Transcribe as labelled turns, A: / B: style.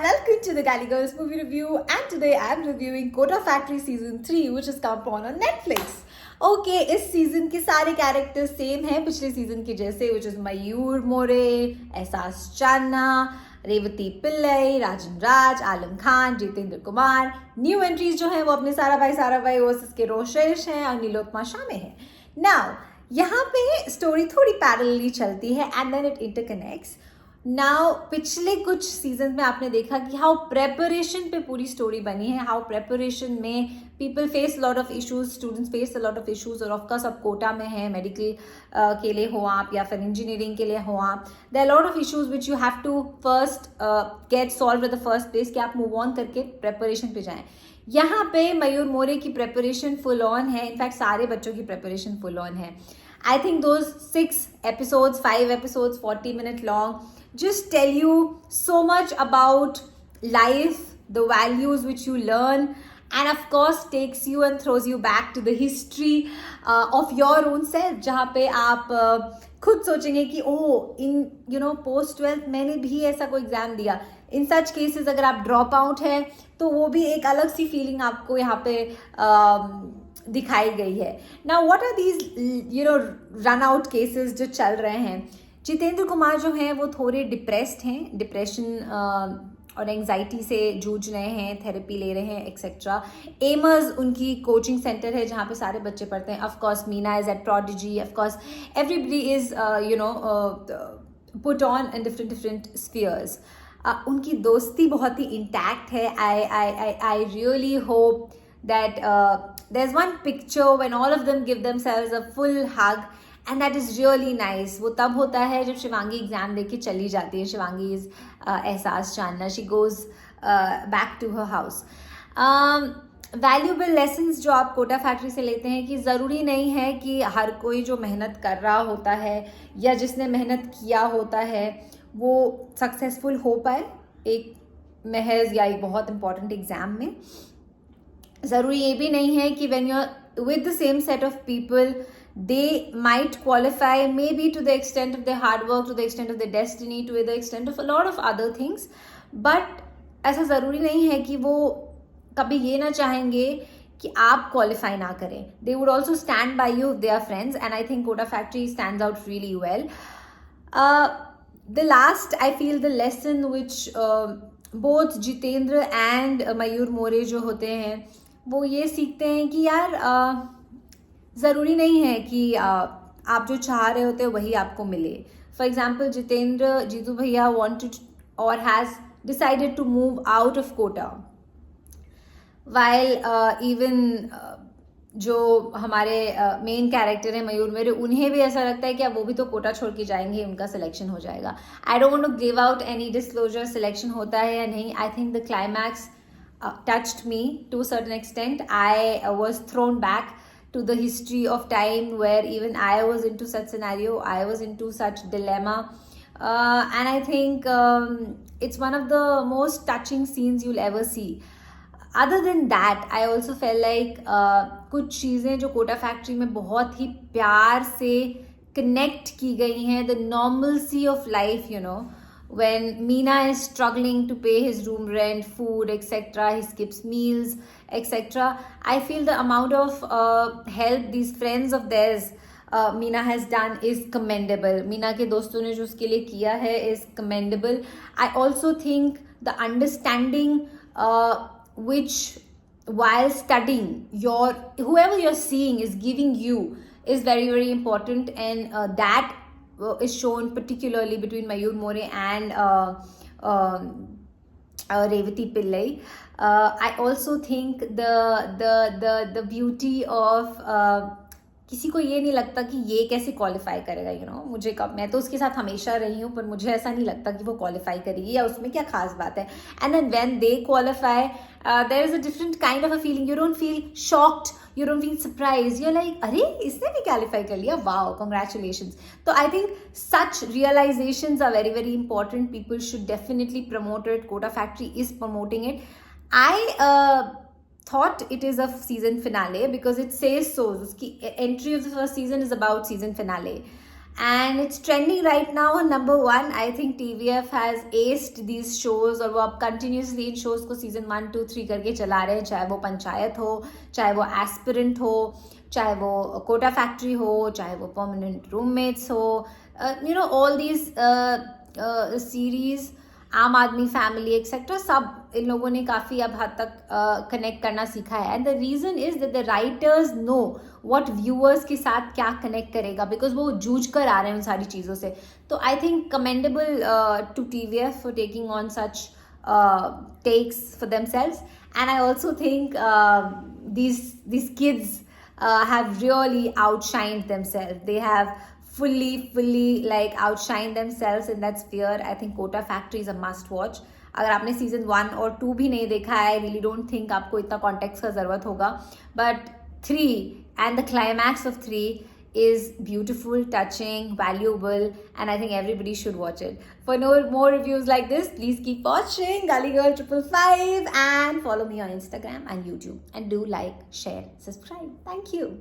A: welcome to the Galley Girls movie review. And today I'm reviewing Kota Factory season 3, which has come on Netflix. Okay, इस season के सारे characters same हैं पिछले season के जैसे, which is मयूर मोरे, एहसास चांना, रेवती पिल्लई, राजन राज, आलम Khan, Jitendra Kumar. New entries जो हैं वो अपने सारा भाई वर्सेस के रोशेश हैं और नीलोत्मा शामे हैं. नाउ यहाँ पे स्टोरी थोड़ी पैरेलली चलती है and then it interconnects. Now पिछले कुछ सीजन में आपने देखा कि हाउ प्रेपरेशन पे पूरी स्टोरी बनी है, हाउ प्रेपरेशन में people face lot of issues, students face lot of issues. और ऑफकोर्स अब कोटा में है, मेडिकल के लिए हो आप या फिर इंजीनियरिंग के लिए हो आप, there are lot of issues which you have to first get solved at the first place कि आप मूव ऑन करके प्रेपरेशन पे जाएं. यहाँ पे मयूर मोरे की प्रेपरेशन फुल ऑन है. इनफैक्ट सारे बच्चों की प्रेपरेशन फुल ऑन है. I think those 5 episodes, 40 minutes long, just tell you so much about life, the values which you learn, and of course takes you and throws you back to the history of your own self, जहाँ पे आप खुद सोचेंगे कि इन post 12th मैंने भी ऐसा कोई एग्जाम दिया. इन सच केसेस अगर आप ड्रॉप आउट है तो वो भी एक अलग सी फीलिंग आपको यहाँ पे दिखाई गई है. Now what are these run out cases जो चल रहे हैं. जितेंद्र कुमार जो हैं वो थोड़े डिप्रेस्ड हैं, डिप्रेशन और एंजाइटी से जूझ रहे हैं, थेरेपी ले रहे हैं एक्सेट्रा. एमर्स उनकी कोचिंग सेंटर है जहाँ पे सारे बच्चे पढ़ते हैं. Of course Meena is at prodigy, of course everybody is put on in different spheres. उनकी दोस्ती बहुत ही इंटैक्ट है. I really hope that there's one picture when all of them give themselves a full hug and that is really nice. वो तब होता है जब शिवांगी एग्जाम देके चली जाती है. Shivangi is Ehsaas Channa, she goes back to her house. Valuable lessons जो आप कोटा फैक्ट्री से लेते हैं कि ज़रूरी नहीं है कि हर कोई जो मेहनत कर रहा होता है या जिसने मेहनत किया होता है वो सक्सेसफुल हो पाए एक महज या एक बहुत इंपॉर्टेंट एग्ज़ाम में. ज़रूरी ये भी नहीं है कि when you're with the same set of people they might qualify maybe to the extent of their hard work, to the extent of their destiny, to the extent of a lot of other things, but ऐसा ज़रूरी नहीं है कि वो कभी ये ना चाहेंगे कि आप qualify ना करें. They would also stand by you if they are friends and I think Kota Factory stands out really well. The last I feel the lesson which both Jitendra and मयूर मोरे जो होते हैं वो ये सीखते हैं कि यार ज़रूरी नहीं है कि आप जो चाह रहे होते हो वही आपको मिले. फॉर एग्जाम्पल जितेंद्र जीतू भैया wanted or has decided to move out of Kota while even जो हमारे मेन कैरेक्टर है मयूर मेरे, उन्हें भी ऐसा लगता है कि अब वो भी तो कोटा छोड़ के जाएंगे, उनका सिलेक्शन हो जाएगा. I don't want to give out any disclosure selection होता है या नहीं. I think the climax touched me to a certain extent. I was thrown back to the history of time where even I was into such scenario, I was into such dilemma, and I think it's one of the most touching scenes you'll ever see. Other than that, I also felt like कुछ चीज़ें जो Kota factory में बहुत ही प्यार से connect की गई हैं. The normalcy of life, when Meena is struggling to pay his room rent, food, etc., he skips meals, etc. I feel the amount of help these friends of theirs Meena has done is commendable. Meena के दोस्तों ने जो उसके लिए किया है is commendable. I also think the understanding which while studying whoever you're seeing is giving you is very, very important, and that is shown particularly between Mayur More and Revati Pillai. I also think the beauty of किसी को ये नहीं लगता कि ये कैसे qualify करेगा. मुझे कब, मैं तो उसके साथ हमेशा रही हूँ पर मुझे ऐसा नहीं लगता कि वो क्वालिफाई करेगी या उसमें क्या खास बात है. And then when they qualify there is a different kind of a feeling. You don't feel shocked, you don't feel surprised, you're like अरे इसने भी क्वालिफाई कर लिया, wow, congratulations. So I think such realizations are very, very important. People should definitely promote it. Kota Factory is promoting it. I thought it is a season finale because it says so. उसकी entry of the first season is about season finale. and it's trending right now on number 1. I think TVF has aced these shows और वो अब continuously इन shows को season 1, 2, 3 करके चला रहे हैं, चाहे वो पंचायत हो, चाहे वो एस्पिरेंट हो, चाहे वो कोटा फैक्ट्री हो, चाहे वो परमानेंट रूममेट्स हो, all these सीरीज, आम आदमी फैमिली एक्सेट्रा, सब इन लोगों ने काफ़ी अब हद तक कनेक्ट करना सीखा है. And the reason is that the writers know what viewers के साथ क्या कनेक्ट करेगा, बिकॉज वो जूझ कर आ रहे हैं उन सारी चीज़ों से. तो I think commendable to TVF for taking on such takes for themselves. And I also think these kids have really outshined themselves. They have fully like outshined themselves in that sphere. I think Kota Factory is a must watch. अगर आपने season 1 और 2 भी नहीं देखा है, I really don't think आपको इतना context का ज़रूरत होगा. But 3 and the climax of 3 is beautiful, touching, valuable, and I think everybody should watch it. For more reviews like this, please keep watching Gully Girl 555 and follow me on Instagram and YouTube. And do like, share, subscribe. Thank you.